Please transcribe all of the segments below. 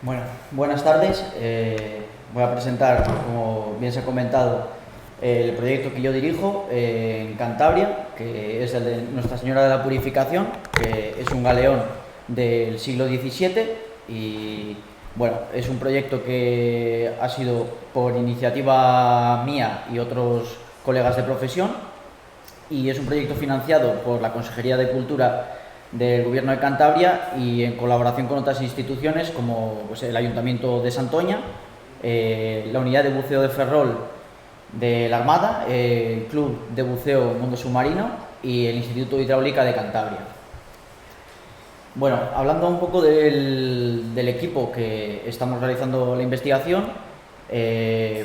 Bueno, buenas tardes. Voy a presentar, como bien se ha comentado, el proyecto que yo dirijo en Cantabria, que es el de Nuestra Señora de la Purificación, que es un galeón del siglo XVII y bueno, es un proyecto que ha sido por iniciativa mía y otros colegas de profesión y es un proyecto financiado por la Consejería de Cultura del Gobierno de Cantabria y en colaboración con otras instituciones como pues, el Ayuntamiento de Santoña, la Unidad de Buceo de Ferrol de la Armada, el Club de Buceo Mundo Submarino y el Instituto de Hidráulica de Cantabria. Bueno, hablando un poco del equipo que estamos realizando la investigación,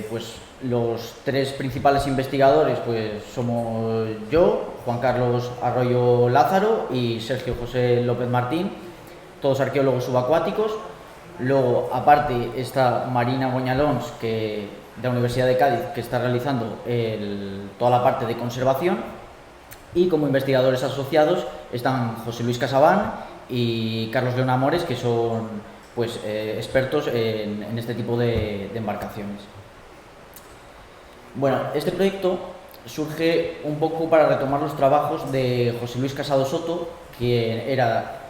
pues los tres principales investigadores pues somos yo, Juan Carlos Arroyo Lázaro y Sergio José López Martín, todos arqueólogos subacuáticos. Luego, aparte, está Marina Goñalons, de la Universidad de Cádiz, que está realizando toda la parte de conservación. Y como investigadores asociados están José Luis Casabán y Carlos León Amores, que son pues, expertos en este tipo de embarcaciones. Bueno, este proyecto surge un poco para retomar los trabajos de José Luis Casado Soto, que era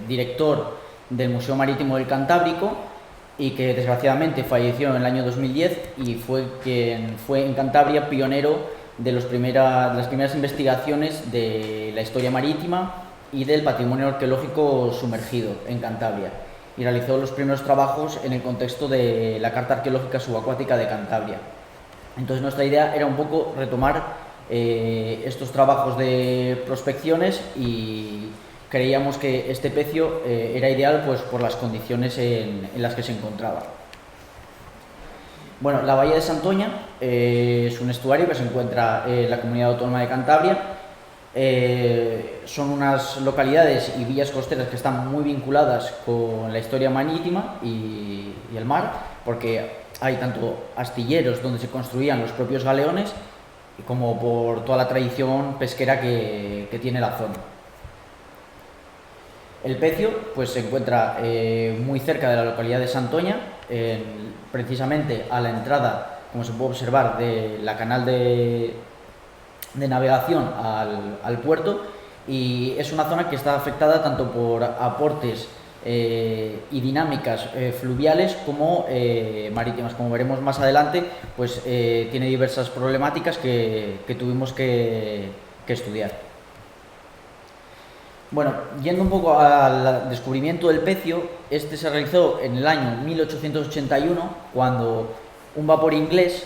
director del Museo Marítimo del Cantábrico y que desgraciadamente falleció en el año 2010 y fue quien fue en Cantabria pionero de las primeras investigaciones de la historia marítima y del patrimonio arqueológico sumergido en Cantabria, y realizó los primeros trabajos en el contexto de la Carta Arqueológica Subacuática de Cantabria. Entonces nuestra idea era un poco retomar estos trabajos de prospecciones y creíamos que este pecio era ideal pues, por las condiciones en las que se encontraba. Bueno, la Bahía de Santoña es un estuario que se encuentra en la Comunidad Autónoma de Cantabria. Son unas localidades y villas costeras que están muy vinculadas con la historia marítima y el mar, porque hay tanto astilleros donde se construían los propios galeones como por toda la tradición pesquera que tiene la zona. El pecio pues, se encuentra muy cerca de la localidad de Santoña, precisamente a la entrada, como se puede observar, de la canal de navegación al puerto, y es una zona que está afectada tanto por aportes y dinámicas fluviales como marítimas. Como veremos más adelante, pues tiene diversas problemáticas que tuvimos que estudiar. Bueno, yendo un poco al descubrimiento del pecio, este se realizó en el año 1881, cuando un vapor inglés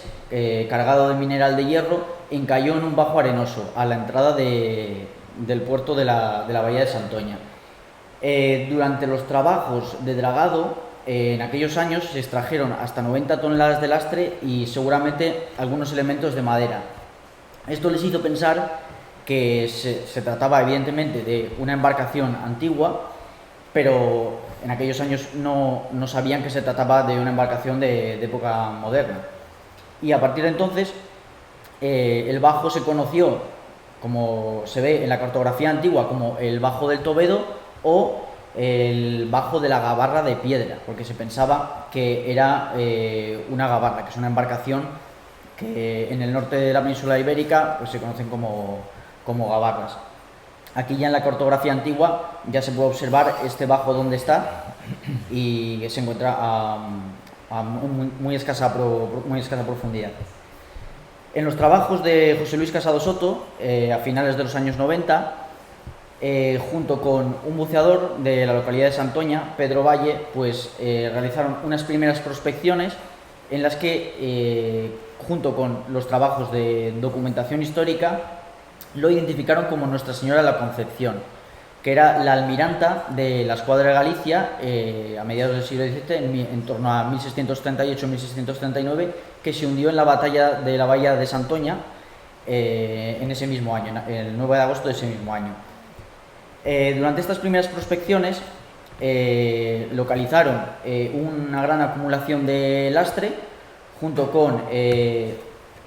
cargado de mineral de hierro encalló en un bajo arenoso a la entrada del puerto de la bahía de Santoña. Durante los trabajos de dragado, en aquellos años se extrajeron hasta 90 toneladas de lastre y seguramente algunos elementos de madera. Esto les hizo pensar que se trataba evidentemente de una embarcación antigua, pero en aquellos años no sabían que se trataba de una embarcación de época moderna. Y a partir de entonces el bajo se conoció, como se ve en la cartografía antigua, como el Bajo del Tobedo o el Bajo de la Gabarra de Piedra, porque se pensaba que era una gabarra, que es una embarcación que en el norte de la península ibérica pues, se conocen como gabarras. Aquí ya en la cartografía antigua ya se puede observar este bajo donde está y se encuentra a muy escasa profundidad. En los trabajos de José Luis Casado Soto, a finales de los años 90, junto con un buceador de la localidad de Santoña, Pedro Valle, pues realizaron unas primeras prospecciones en las que, junto con los trabajos de documentación histórica, lo identificaron como Nuestra Señora de la Concepción, que era la almiranta de la escuadra de Galicia a mediados del siglo XVII, en torno a 1638-1639, que se hundió en la batalla de la bahía de Santoña en ese mismo año, el 9 de agosto de ese mismo año. Durante estas primeras prospecciones localizaron una gran acumulación de lastre junto con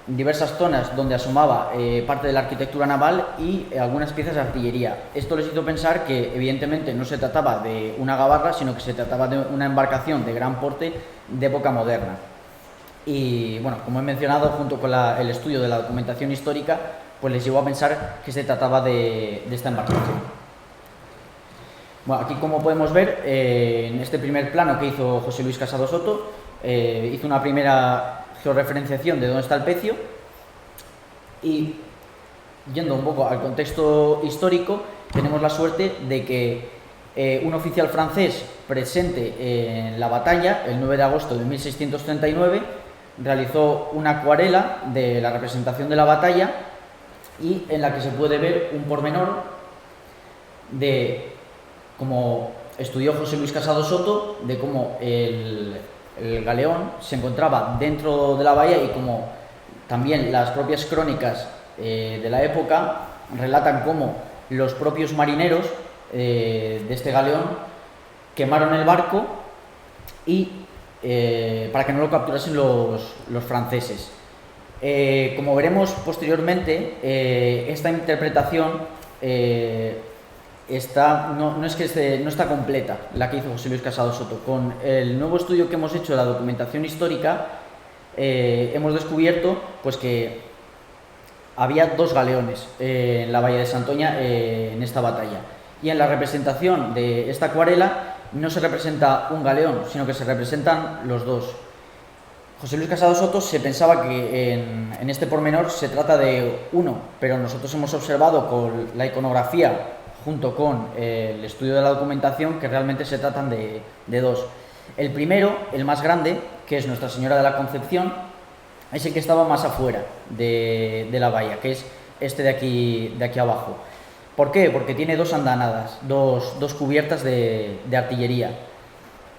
diversas zonas donde asomaba parte de la arquitectura naval y algunas piezas de artillería. Esto les hizo pensar que evidentemente no se trataba de una gabarra, sino que se trataba de una embarcación de gran porte de época moderna. Y bueno, como he mencionado, junto con el estudio de la documentación histórica, pues les llevó a pensar que se trataba de esta embarcación. Bueno, aquí como podemos ver, en este primer plano que hizo José Luis Casado Soto, hizo una primera georreferenciación de dónde está el pecio, y yendo un poco al contexto histórico, tenemos la suerte de que un oficial francés presente en la batalla, el 9 de agosto de 1639, realizó una acuarela de la representación de la batalla, y en la que se puede ver un pormenor de como estudió José Luis Casado Soto, de cómo el galeón se encontraba dentro de la bahía, y como también las propias crónicas de la época relatan cómo los propios marineros de este galeón quemaron el barco y para que no lo capturasen los franceses. Como veremos posteriormente, esta interpretación no está completa, la que hizo José Luis Casado Soto. Con el nuevo estudio que hemos hecho de la documentación histórica, hemos descubierto pues que había 2 galeones en la bahía de Santoña en esta batalla, y en la representación de esta acuarela no se representa un galeón, sino que se representan los 2. José Luis Casado Soto se pensaba que en este pormenor se trata de uno, pero nosotros hemos observado con la iconografía junto con el estudio de la documentación que realmente se tratan de 2. El primero, el más grande, que es Nuestra Señora de la Concepción, es el que estaba más afuera de la bahía, que es este de aquí abajo. ¿Por qué? Porque tiene 2 andanadas, dos cubiertas de artillería.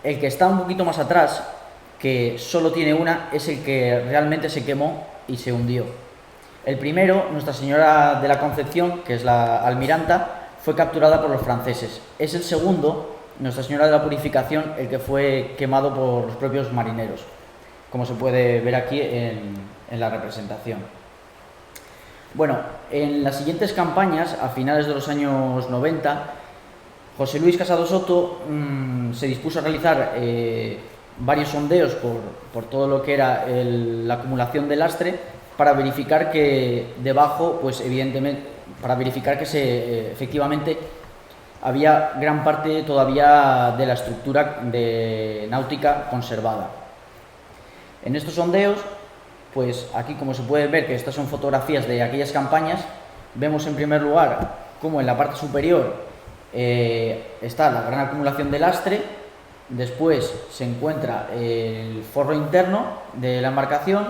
El que está un poquito más atrás, que solo tiene una, es el que realmente se quemó y se hundió. El primero, Nuestra Señora de la Concepción, que es la almiranta, fue capturada por los franceses. Es el segundo, Nuestra Señora de la Purificación, el que fue quemado por los propios marineros, como se puede ver aquí en la representación. Bueno, en las siguientes campañas, a finales de los años 90, José Luis Casado Soto se dispuso a realizar varios sondeos por todo lo que era la acumulación de lastre, para verificar que debajo, pues evidentemente, para verificar que efectivamente había gran parte todavía de la estructura náutica conservada. En estos sondeos, pues aquí, como se puede ver, que estas son fotografías de aquellas campañas, vemos en primer lugar cómo en la parte superior está la gran acumulación de lastre. Después se encuentra el forro interno de la embarcación,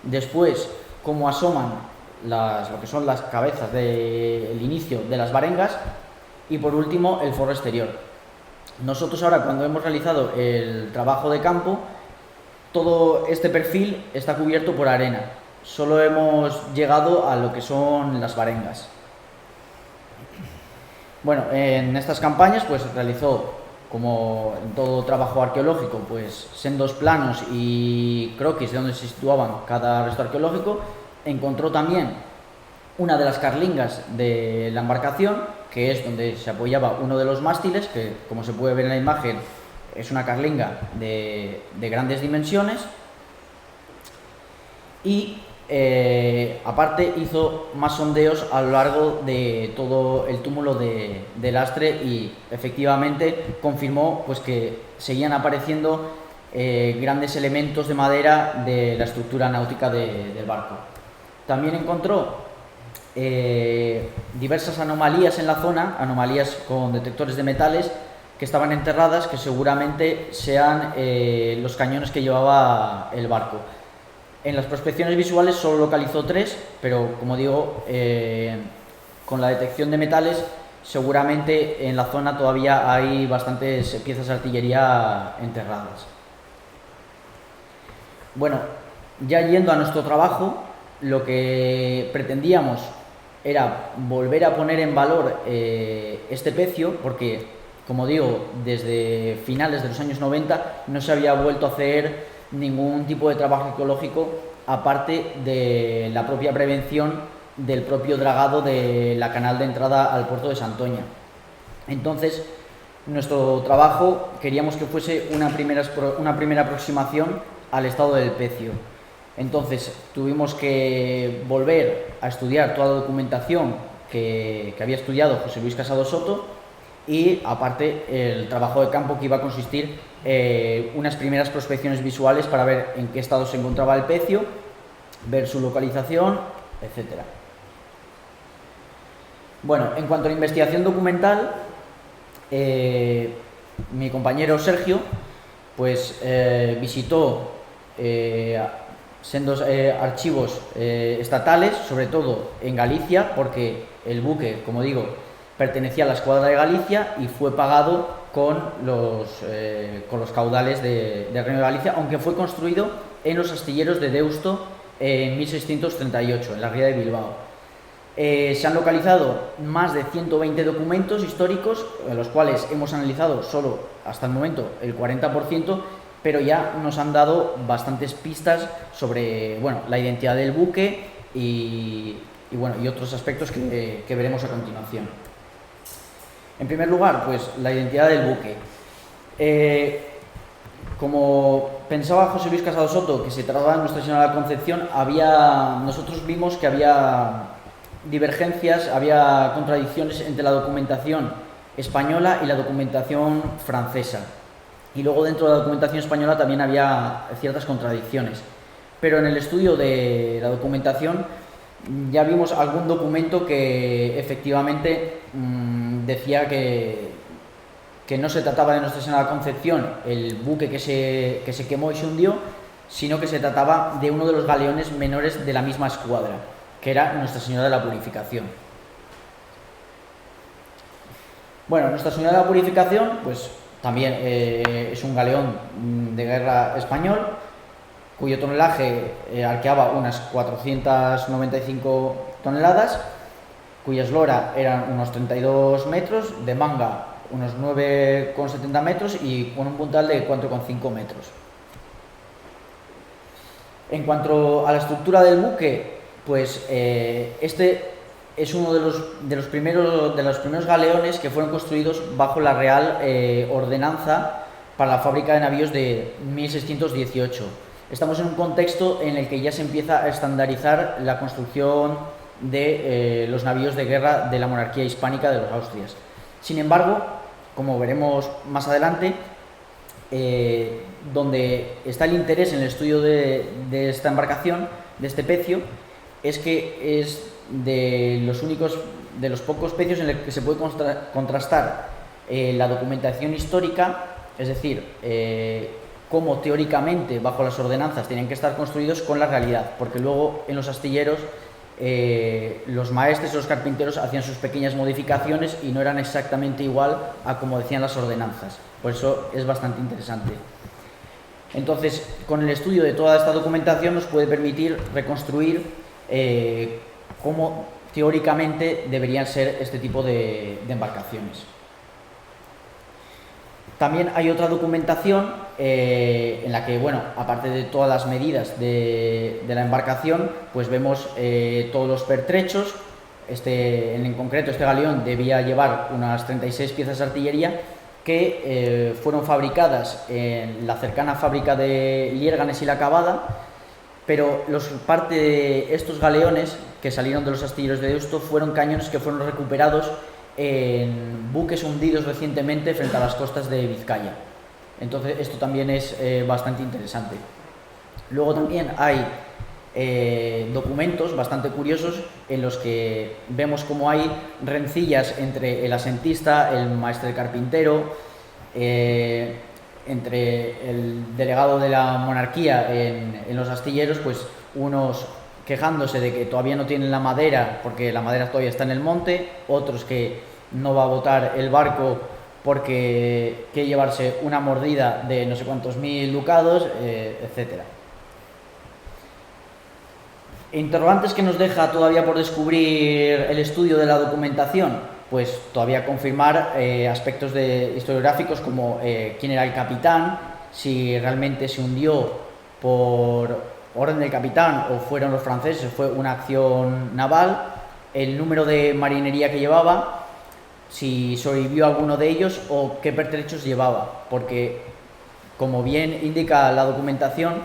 después cómo asoman lo que son las cabezas del inicio de las varengas, y por último el forro exterior. Nosotros ahora, cuando hemos realizado el trabajo de campo, todo este perfil está cubierto por arena, solo hemos llegado a lo que son las varengas. Bueno, en estas campañas pues realizó, como en todo trabajo arqueológico, pues sendos planos y croquis de donde se situaban cada resto arqueológico. Encontró también una de las carlingas de la embarcación, que es donde se apoyaba uno de los mástiles, que como se puede ver en la imagen es una carlinga de grandes dimensiones. Y aparte hizo más sondeos a lo largo de todo el túmulo de lastre, y efectivamente confirmó pues que seguían apareciendo grandes elementos de madera de la estructura náutica del barco. También encontró diversas anomalías en la zona, anomalías con detectores de metales que estaban enterradas, que seguramente sean los cañones que llevaba el barco. En las prospecciones visuales solo localizó 3, pero como digo, con la detección de metales seguramente en la zona todavía hay bastantes piezas de artillería enterradas. Bueno, ya yendo a nuestro trabajo, lo que pretendíamos era volver a poner en valor este pecio, porque, como digo, desde finales de los años 90 no se había vuelto a hacer ningún tipo de trabajo arqueológico aparte de la propia prevención del propio dragado de la canal de entrada al puerto de Santoña. Entonces, nuestro trabajo queríamos que fuese una primera aproximación al estado del Pecio. Entonces, tuvimos que volver a estudiar toda la documentación que había estudiado José Luis Casado Soto, y aparte el trabajo de campo, que iba a consistir unas primeras prospecciones visuales para ver en qué estado se encontraba el Pecio, ver su localización, etc. Bueno, en cuanto a la investigación documental, mi compañero Sergio pues visitó sendos archivos estatales, sobre todo en Galicia, porque el buque, como digo, pertenecía a la Escuadra de Galicia y fue pagado con los caudales del Reino de Galicia, aunque fue construido en los astilleros de Deusto en 1638, en la ría de Bilbao. Se han localizado más de 120 documentos históricos, de los cuales hemos analizado solo hasta el momento el 40%, pero ya nos han dado bastantes pistas sobre, bueno, la identidad del buque y otros aspectos que veremos a continuación. En primer lugar, pues la identidad del buque. Como pensaba José Luis Casado Soto que se trataba de Nuestra Señora de la Concepción, nosotros vimos que había divergencias, había contradicciones entre la documentación española y la documentación francesa. Y luego dentro de la documentación española también había ciertas contradicciones. Pero en el estudio de la documentación ya vimos algún documento que efectivamente decía que no se trataba de Nuestra Señora de la Concepción, el buque que se quemó y se hundió, sino que se trataba de uno de los galeones menores de la misma escuadra, que era Nuestra Señora de la Purificación. Bueno, Nuestra Señora de la Purificación, pues también es un galeón de guerra español, cuyo tonelaje arqueaba unas 495 toneladas, cuya eslora eran unos 32 metros, de manga unos 9,70 metros y con un puntal de 4,5 metros. En cuanto a la estructura del buque, pues este es uno de los primeros galeones que fueron construidos bajo la Real Ordenanza para la fábrica de navíos de 1618. Estamos en un contexto en el que ya se empieza a estandarizar la construcción de los navíos de guerra de la monarquía hispánica de los Austrias. Sin embargo, como veremos más adelante, donde está el interés en el estudio de esta embarcación, de este pecio, es que es de los pocos pecios en los que se puede contrastar la documentación histórica, es decir, cómo teóricamente bajo las ordenanzas tenían que estar construidos, con la realidad, porque luego en los astilleros los maestres o los carpinteros hacían sus pequeñas modificaciones y no eran exactamente igual a como decían las ordenanzas. Por eso es bastante interesante. Entonces, con el estudio de toda esta documentación nos puede permitir reconstruir cómo teóricamente deberían ser este tipo de embarcaciones. También hay otra documentación en la que, bueno, aparte de todas las medidas de la embarcación, pues vemos todos los pertrechos. En concreto, este galeón debía llevar unas 36 piezas de artillería que fueron fabricadas en la cercana fábrica de Liérganes y La Cavada, pero parte de estos galeones que salieron de los astilleros de Deusto fueron cañones que fueron recuperados en buques hundidos recientemente frente a las costas de Vizcaya. Entonces esto también es bastante interesante. Luego también hay documentos bastante curiosos en los que vemos cómo hay rencillas entre el asentista, el maestre carpintero, entre el delegado de la monarquía en los astilleros, pues unos quejándose de que todavía no tienen la madera porque la madera todavía está en el monte, otros que no va a botar el barco porque quiere llevarse una mordida de no sé cuántos mil ducados, etcétera. Interrogantes que nos deja todavía por descubrir el estudio de la documentación, pues todavía confirmar aspectos historiográficos como quién era el capitán, si realmente se hundió orden del capitán o fueron los franceses, fue una acción naval, el número de marinería que llevaba, si sobrevivió alguno de ellos o qué pertrechos llevaba, porque como bien indica la documentación,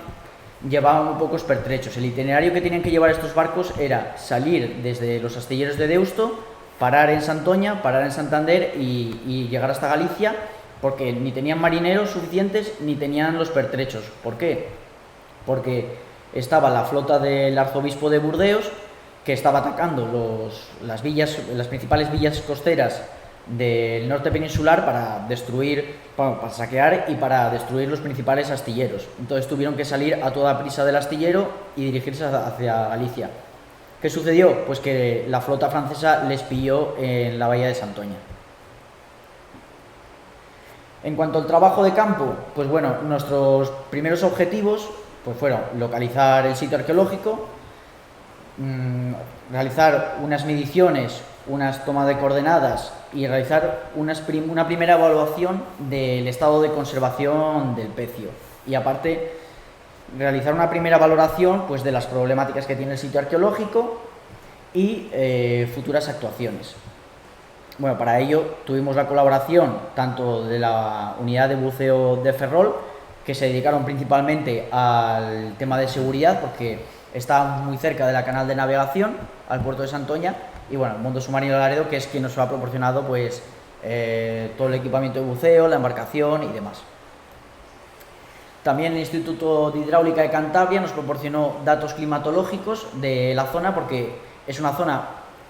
llevaban muy pocos pertrechos. El itinerario que tenían que llevar estos barcos era salir desde los astilleros de Deusto, parar en Santoña, parar en Santander y llegar hasta Galicia, porque ni tenían marineros suficientes ni tenían los pertrechos. ¿Por qué? Porque estaba la flota del arzobispo de Burdeos, que estaba atacando las principales villas costeras del norte peninsular para destruir, para saquear y para destruir los principales astilleros. Entonces tuvieron que salir a toda prisa del astillero y dirigirse hacia Galicia. ¿Qué sucedió? Pues que la flota francesa les pilló en la bahía de Santoña. En cuanto al trabajo de campo, pues bueno, nuestros primeros objetivos pues fueron localizar el sitio arqueológico, realizar unas mediciones, unas tomas de coordenadas y realizar una primera evaluación del estado de conservación del pecio. Y aparte, realizar una primera valoración pues, de las problemáticas que tiene el sitio arqueológico y futuras actuaciones. Bueno, para ello tuvimos la colaboración tanto de la unidad de buceo de Ferrol, que se dedicaron principalmente al tema de seguridad, porque está muy cerca de la canal de navegación, al puerto de Santoña, y bueno, el Mundo Submarino de Laredo, que es quien nos ha proporcionado pues todo el equipamiento de buceo, la embarcación y demás. También el Instituto de Hidráulica de Cantabria nos proporcionó datos climatológicos de la zona, porque es una zona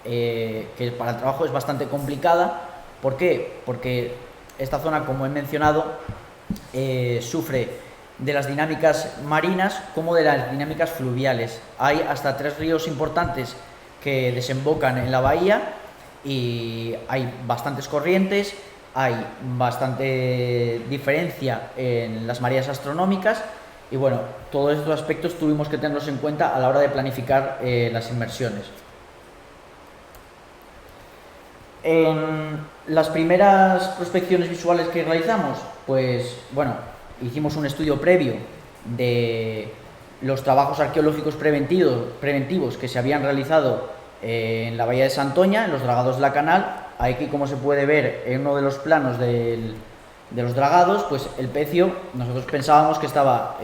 que para el trabajo es bastante complicada. ¿Por qué? Porque esta zona, como he mencionado, sufre de las dinámicas marinas como de las dinámicas fluviales. Hay hasta 3 ríos importantes que desembocan en la bahía y hay bastantes corrientes, hay bastante diferencia en las mareas astronómicas y bueno, todos estos aspectos tuvimos que tenerlos en cuenta a la hora de planificar las inmersiones. En las primeras prospecciones visuales que realizamos, pues bueno, hicimos un estudio previo de los trabajos arqueológicos preventivos que se habían realizado en la bahía de Santoña, en los dragados de la canal. Aquí, como se puede ver en uno de los planos de los dragados, pues el pecio, nosotros pensábamos que estaba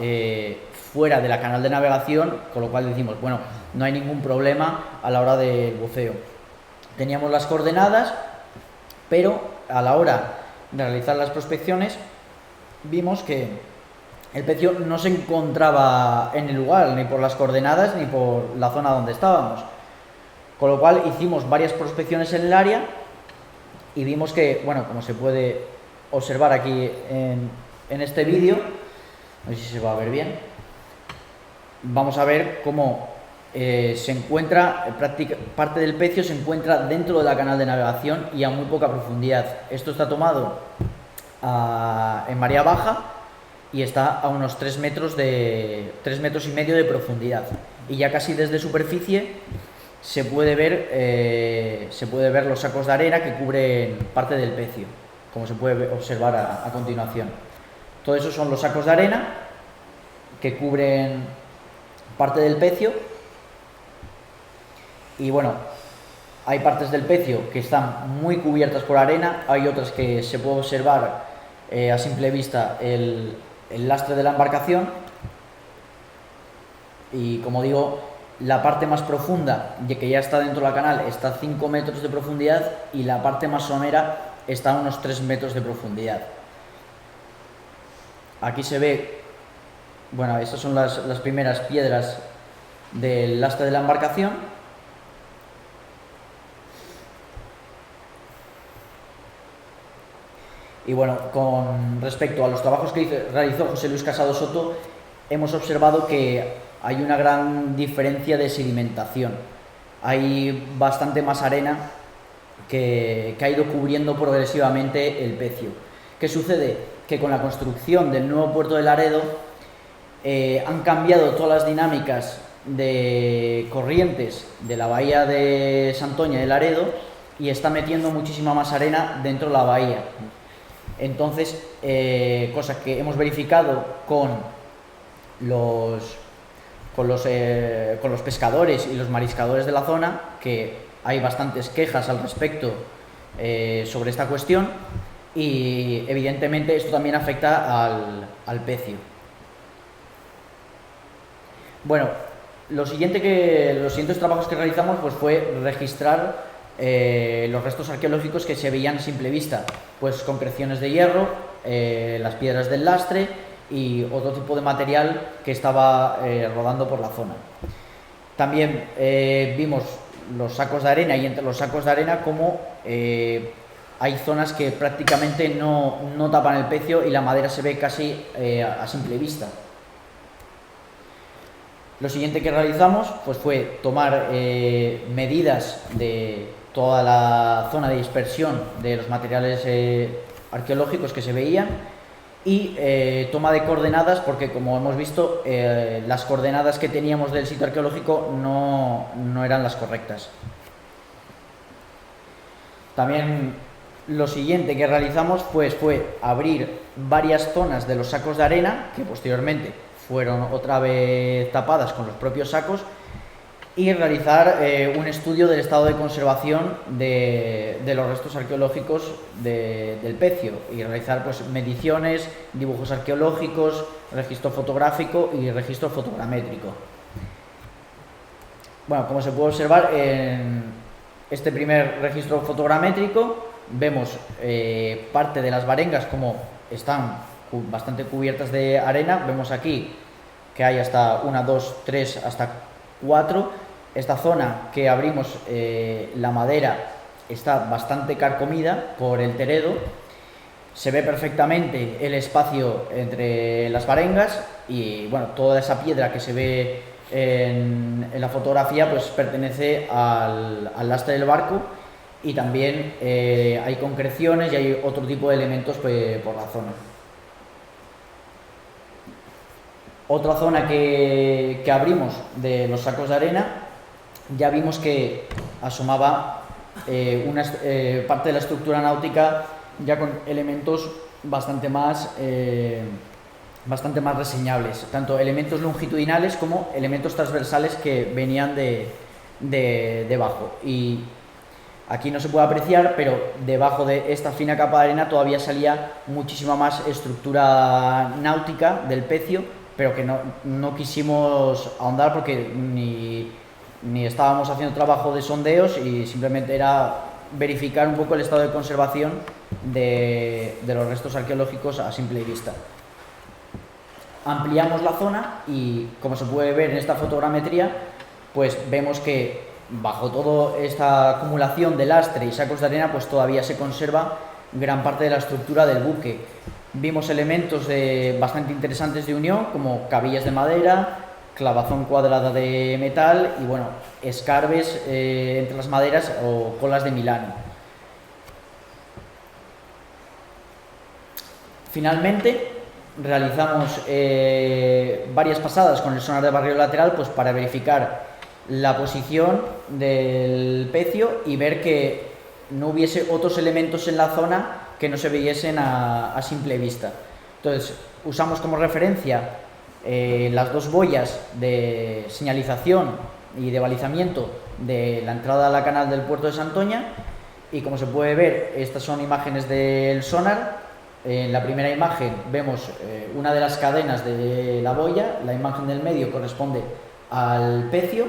fuera de la canal de navegación, con lo cual decimos, bueno, no hay ningún problema a la hora del buceo. Teníamos las coordenadas, pero a la hora de realizar las prospecciones vimos que el pecio no se encontraba en el lugar, ni por las coordenadas ni por la zona donde estábamos. Con lo cual hicimos varias prospecciones en el área y vimos que, bueno, como se puede observar aquí en este vídeo, no sé si se va a ver bien, vamos a ver cómo se encuentra, parte del pecio se encuentra dentro de la canal de navegación y a muy poca profundidad. Esto está tomado en marea baja y está a unos 3 metros y medio de profundidad, y ya casi desde superficie se puede ver los sacos de arena que cubren parte del pecio, como se puede observar a continuación. Todo eso son los sacos de arena que cubren parte del pecio. Y bueno, hay partes del pecio que están muy cubiertas por arena, hay otras que se puede observar a simple vista el lastre de la embarcación. Y como digo, la parte más profunda, que ya está dentro de la canal, está a 5 metros de profundidad, y la parte más somera está a unos 3 metros de profundidad. Aquí se ve, bueno, estas son las primeras piedras del lastre de la embarcación. Y bueno, con respecto a los trabajos que realizó José Luis Casado Soto, hemos observado que hay una gran diferencia de sedimentación. Hay bastante más arena que ha ido cubriendo progresivamente el pecio. ¿Qué sucede? Que con la construcción del nuevo puerto de Laredo han cambiado todas las dinámicas de corrientes de la bahía de Santoña y de Laredo y está metiendo muchísima más arena dentro de la bahía. Entonces, cosa que hemos verificado con con los pescadores y los mariscadores de la zona, que hay bastantes quejas al respecto sobre esta cuestión, y evidentemente esto también afecta al pecio. Bueno, los siguientes trabajos que realizamos pues fue registrar los restos arqueológicos que se veían a simple vista, pues concreciones de hierro, las piedras del lastre y otro tipo de material que estaba rodando por la zona. También vimos los sacos de arena, y entre los sacos de arena como hay zonas que prácticamente no tapan el pecio y la madera se ve casi a simple vista. Lo siguiente que realizamos pues fue tomar medidas de toda la zona de dispersión de los materiales arqueológicos que se veían, y toma de coordenadas, porque como hemos visto las coordenadas que teníamos del sitio arqueológico no eran las correctas. También lo siguiente que realizamos pues fue abrir varias zonas de los sacos de arena, que posteriormente fueron otra vez tapadas con los propios sacos, y realizar un estudio del estado de conservación de los restos arqueológicos del pecio, y realizar pues mediciones, dibujos arqueológicos, registro fotográfico y registro fotogramétrico. Bueno, como se puede observar en este primer registro fotogramétrico, vemos parte de las varengas como están bastante cubiertas de arena. Vemos aquí que hay hasta 1, 2, 3, hasta 4. Esta zona que abrimos, la madera está bastante carcomida por el teredo. Se ve perfectamente el espacio entre las varengas, y bueno, toda esa piedra que se ve en la fotografía pues pertenece al lastre del barco, y también hay concreciones y hay otro tipo de elementos por la zona. Otra zona que abrimos de los sacos de arena, ya vimos que asomaba una parte de la estructura náutica ya con elementos bastante más reseñables, tanto elementos longitudinales como elementos transversales que venían debajo. Y aquí no se puede apreciar, pero debajo de esta fina capa de arena todavía salía muchísima más estructura náutica del pecio, pero que no quisimos ahondar porque ni estábamos haciendo trabajo de sondeos, y simplemente era verificar un poco el estado de conservación de los restos arqueológicos a simple vista. Ampliamos la zona y, como se puede ver en esta fotogrametría, pues vemos que bajo toda esta acumulación de lastre y sacos de arena pues todavía se conserva gran parte de la estructura del buque. Vimos elementos bastante interesantes de unión, como cabillas de madera, clavazón cuadrada de metal y bueno, escarbes entre las maderas o colas de Milano. Finalmente realizamos varias pasadas con el sonar de barrido lateral pues para verificar la posición del pecio y ver que no hubiese otros elementos en la zona que no se viesen a simple vista. Entonces usamos como referencia las dos boyas de señalización y de balizamiento de la entrada a la canal del puerto de Santoña, y como se puede ver, estas son imágenes del sonar. En la primera imagen vemos una de las cadenas de la boya, la imagen del medio corresponde al pecio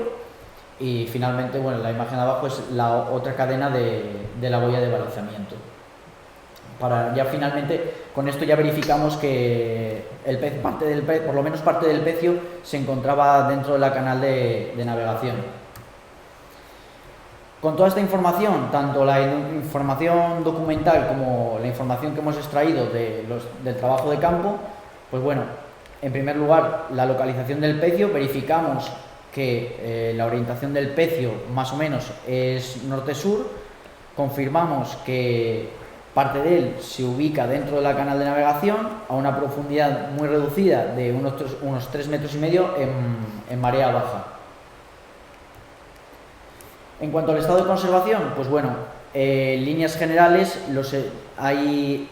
y finalmente, bueno, la imagen de abajo es la otra cadena de la boya de balizamiento. Ya finalmente, con esto ya verificamos que por lo menos parte del pecio se encontraba dentro de la canal de navegación. Con toda esta información, tanto la información documental como la información que hemos extraído del trabajo de campo, pues bueno, en primer lugar, la localización del pecio, verificamos que la orientación del pecio más o menos es norte-sur, confirmamos que parte de él se ubica dentro de la canal de navegación a una profundidad muy reducida de unos 3,5 metros en marea baja. En cuanto al estado de conservación, pues bueno, en líneas generales hay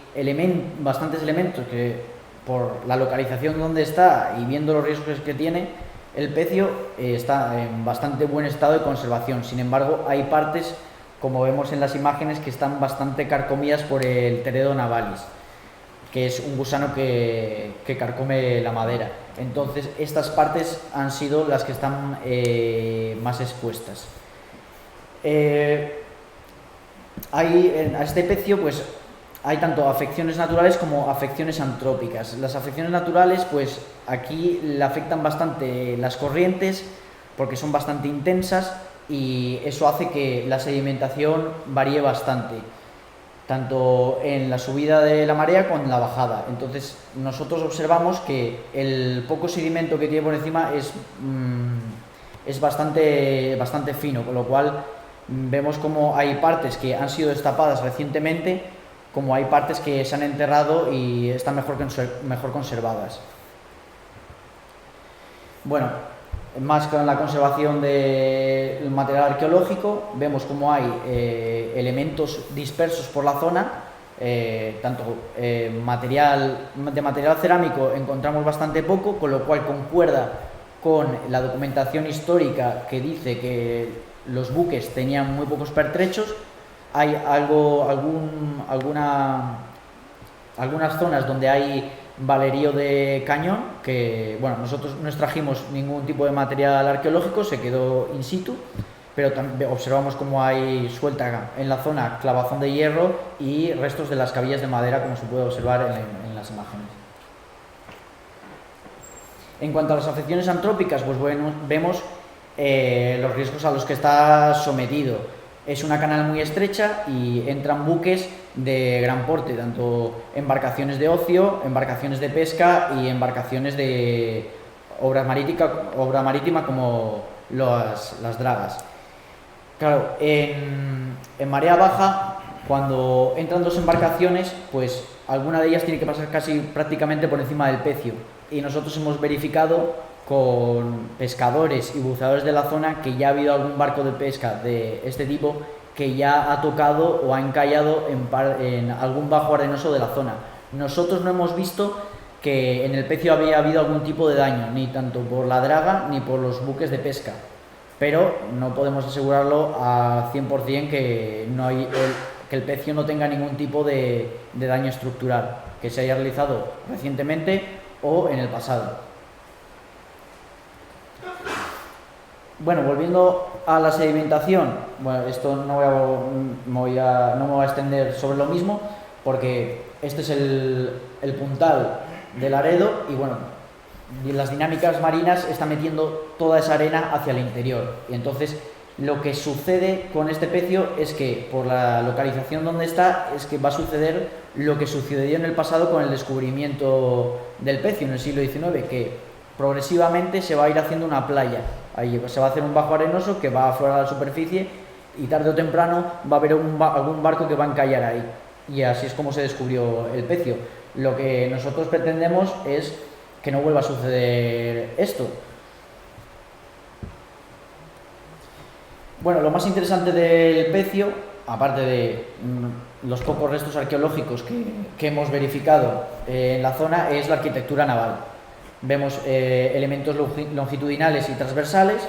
bastantes elementos que por la localización donde está y viendo los riesgos que tiene, El pecio está en bastante buen estado de conservación, sin embargo hay partes, como vemos en las imágenes, que están bastante carcomidas por el Teredo navalis, que es un gusano que carcome la madera. Entonces estas partes han sido las que están más expuestas. A este pecio pues hay tanto afecciones naturales como afecciones antrópicas. Las afecciones naturales, pues aquí le afectan bastante las corrientes porque son bastante intensas y eso hace que la sedimentación varíe bastante, tanto en la subida de la marea como en la bajada. Entonces nosotros observamos que el poco sedimento que tiene por encima es bastante fino, con lo cual vemos como hay partes que han sido destapadas recientemente, como hay partes que se han enterrado y están mejor conservadas. Bueno, más con la conservación del material arqueológico, vemos como hay elementos dispersos por la zona, tanto de material cerámico encontramos bastante poco, con lo cual concuerda con la documentación histórica que dice que los buques tenían muy pocos pertrechos. Hay algunas zonas donde hay valerío de cañón, que bueno, nosotros no extrajimos ningún tipo de material arqueológico, se quedó in situ, pero también observamos como hay suelta en la zona clavazón de hierro y restos de las cabillas de madera, como se puede observar en las imágenes. En cuanto a las afecciones antrópicas, pues bueno, vemos los riesgos a los que está sometido. Es una canal muy estrecha y entran buques de gran porte, tanto embarcaciones de ocio, embarcaciones de pesca y embarcaciones de obra marítima como las dragas. Claro, en marea baja, cuando entran dos embarcaciones, pues alguna de ellas tiene que pasar casi prácticamente por encima del pecio. Y nosotros hemos verificado con pescadores y buceadores de la zona que ya ha habido algún barco de pesca de este tipo que ya ha tocado o ha encallado en algún bajo arenoso de la zona. Nosotros no hemos visto que en el pecio había habido algún tipo de daño, ni tanto por la draga ni por los buques de pesca, pero no podemos asegurarlo al 100% que el pecio no tenga ningún tipo de daño estructural que se haya realizado recientemente o en el pasado. Bueno, volviendo a la sedimentación, bueno, esto no me voy a extender sobre lo mismo, porque este es el puntal del Aredo y bueno, las dinámicas marinas están metiendo toda esa arena hacia el interior. Y entonces lo que sucede con este pecio es que por la localización donde está, es que va a suceder lo que sucedió en el pasado con el descubrimiento del pecio en el siglo XIX, que progresivamente se va a ir haciendo una playa. Ahí se va a hacer un bajo arenoso que va a aflorar a la superficie y tarde o temprano va a haber algún barco que va a encallar ahí. Y así es como se descubrió el pecio. Lo que nosotros pretendemos es que no vuelva a suceder esto. Bueno, lo más interesante del pecio, aparte de los pocos restos arqueológicos que hemos verificado en la zona, es la arquitectura naval. Vemos elementos longitudinales y transversales,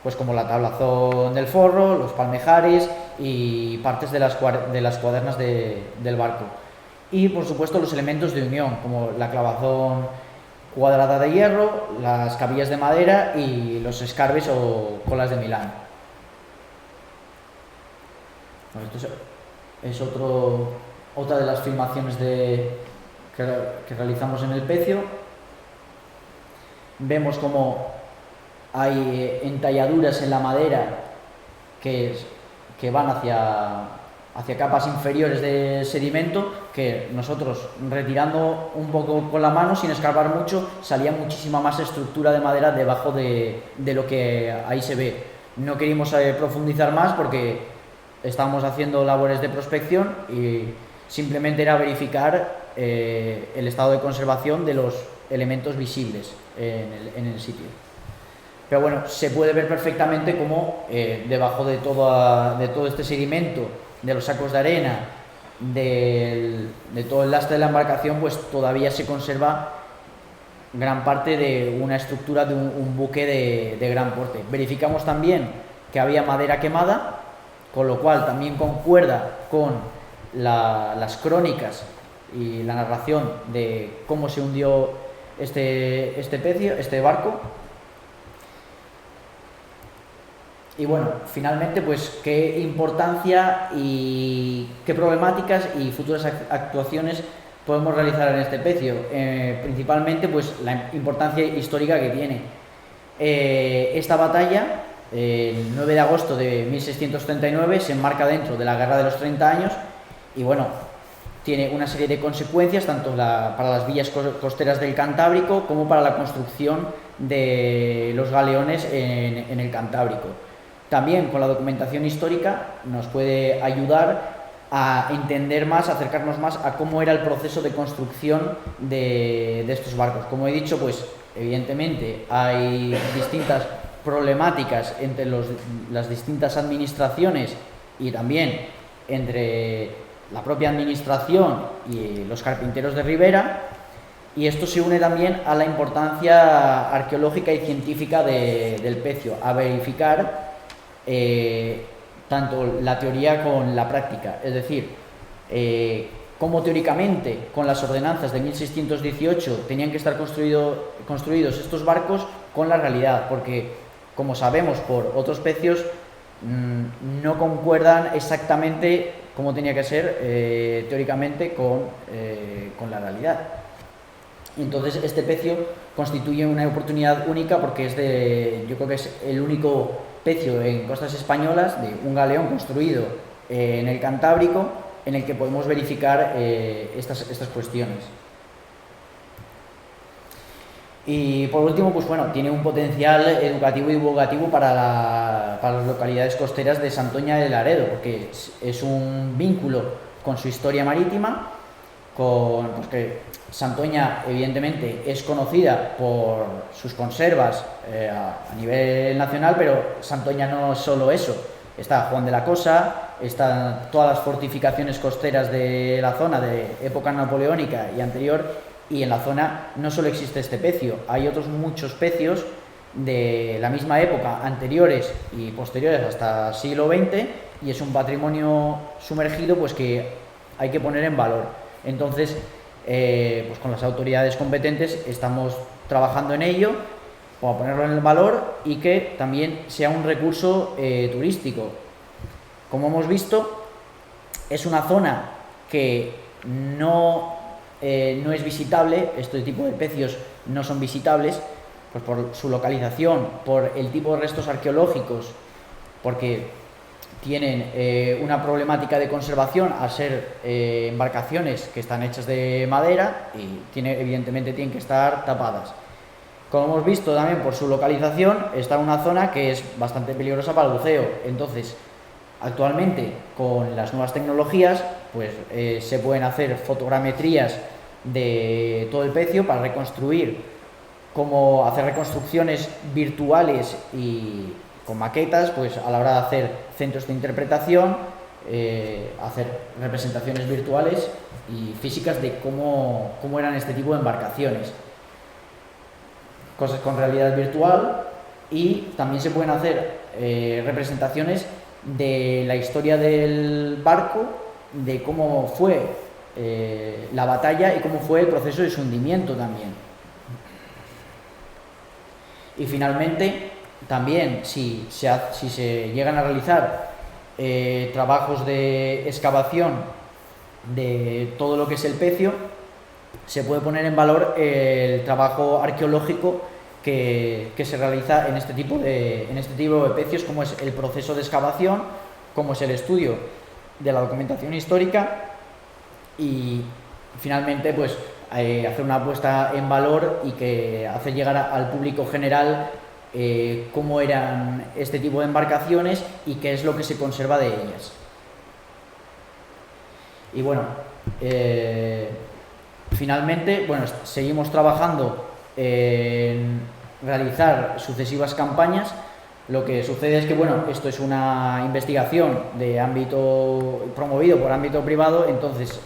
pues como la tablazón del forro, los palmejares y partes de las cuadernas del barco. Y por supuesto los elementos de unión, como la clavazón cuadrada de hierro, las cabillas de madera y los escarbes o colas de Milán. Bueno, esto es otra de las filmaciones que realizamos en el pecio. Vemos como hay entalladuras en la madera que van hacia capas inferiores de sedimento, que nosotros retirando un poco con la mano sin escarbar mucho salía muchísima más estructura de madera debajo de lo que ahí se ve. No queríamos profundizar más porque estábamos haciendo labores de prospección y simplemente era verificar el estado de conservación de los elementos visibles en el sitio. Pero bueno, se puede ver perfectamente cómo debajo de todo este sedimento, de los sacos de arena, de todo el lastre de la embarcación, pues todavía se conserva gran parte de una estructura de un buque de gran porte. Verificamos también que había madera quemada, con lo cual también concuerda con las crónicas y la narración de cómo se hundió este barco. Y bueno, finalmente, pues qué importancia y qué problemáticas y futuras actuaciones podemos realizar en este pecio. Principalmente, pues la importancia histórica que tiene. Esta batalla, el 9 de agosto de 1639, se enmarca dentro de la Guerra de los 30 años y bueno, tiene una serie de consecuencias tanto para las villas costeras del Cantábrico como para la construcción de los galeones en el Cantábrico. También con la documentación histórica nos puede ayudar a entender más, a acercarnos más a cómo era el proceso de construcción de estos barcos. Como he dicho, pues evidentemente hay distintas problemáticas entre las distintas administraciones y también entre la propia administración y los carpinteros de ribera, y esto se une también a la importancia arqueológica y científica del pecio, a verificar tanto la teoría con la práctica, es decir, cómo teóricamente con las ordenanzas de 1618 tenían que estar construidos estos barcos con la realidad, porque como sabemos por otros pecios no concuerdan exactamente cómo tenía que ser teóricamente con la realidad. Entonces este pecio constituye una oportunidad única porque yo creo que es el único pecio en costas españolas de un galeón construido en el Cantábrico en el que podemos verificar estas cuestiones. Y por último, pues bueno, tiene un potencial educativo y divulgativo para las localidades costeras de Santoña de Laredo, porque es un vínculo con su historia marítima, pues que Santoña evidentemente es conocida por sus conservas a nivel nacional, pero Santoña no es solo eso. Está Juan de la Cosa, están todas las fortificaciones costeras de la zona de época napoleónica y anterior, y en la zona no solo existe este pecio, hay otros muchos pecios de la misma época, anteriores y posteriores hasta el siglo XX, y es un patrimonio sumergido pues que hay que poner en valor. Entonces, pues con las autoridades competentes estamos trabajando en ello para ponerlo en el valor y que también sea un recurso turístico. Como hemos visto, es una zona que no es visitable, este tipo de pecios no son visitables, pues por su localización, por el tipo de restos arqueológicos, porque tienen una problemática de conservación al ser embarcaciones que están hechas de madera y evidentemente tienen que estar tapadas. Como hemos visto también por su localización, está en una zona que es bastante peligrosa para el buceo. Entonces, actualmente con las nuevas tecnologías pues se pueden hacer fotogrametrías de todo el pecio para reconstruir, como hacer reconstrucciones virtuales y con maquetas, pues a la hora de hacer centros de interpretación, hacer representaciones virtuales y físicas de cómo eran este tipo de embarcaciones, cosas con realidad virtual, y también se pueden hacer representaciones de la historia del barco, de cómo fue la batalla y cómo fue el proceso de su hundimiento también. Y finalmente, también si se llegan a realizar trabajos de excavación de todo lo que es el pecio, se puede poner en valor el trabajo arqueológico que se realiza en este tipo de pecios, como es el proceso de excavación, como es el estudio de la documentación histórica y finalmente pues hacer una puesta en valor y que hace llegar al público general cómo eran este tipo de embarcaciones y qué es lo que se conserva de ellas. Y bueno, finalmente, bueno, seguimos trabajando en realizar sucesivas campañas. Lo que sucede es que, bueno, esto es una investigación de ámbito promovido por ámbito privado, entonces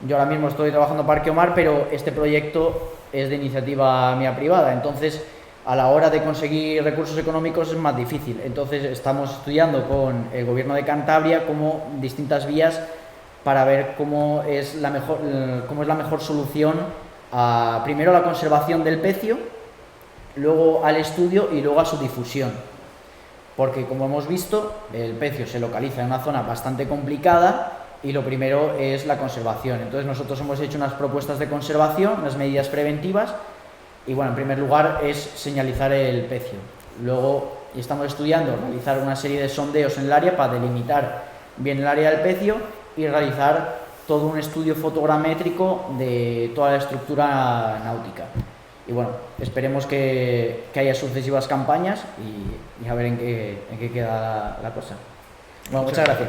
Yo ahora mismo estoy trabajando para Arqueomar, pero este proyecto es de iniciativa mía privada, entonces a la hora de conseguir recursos económicos es más difícil. Entonces estamos estudiando con el gobierno de Cantabria como distintas vías para ver cómo es la mejor solución a, primero, a la conservación del pecio, luego al estudio y luego a su difusión. Porque, como hemos visto, el pecio se localiza en una zona bastante complicada y lo primero es la conservación. Entonces nosotros hemos hecho unas propuestas de conservación, unas medidas preventivas, y bueno, en primer lugar es señalizar el pecio. Luego estamos estudiando realizar una serie de sondeos en el área para delimitar bien el área del pecio y realizar todo un estudio fotogramétrico de toda la estructura náutica. Y bueno, esperemos que haya sucesivas campañas y a ver en qué queda la cosa. Bueno, muchas gracias.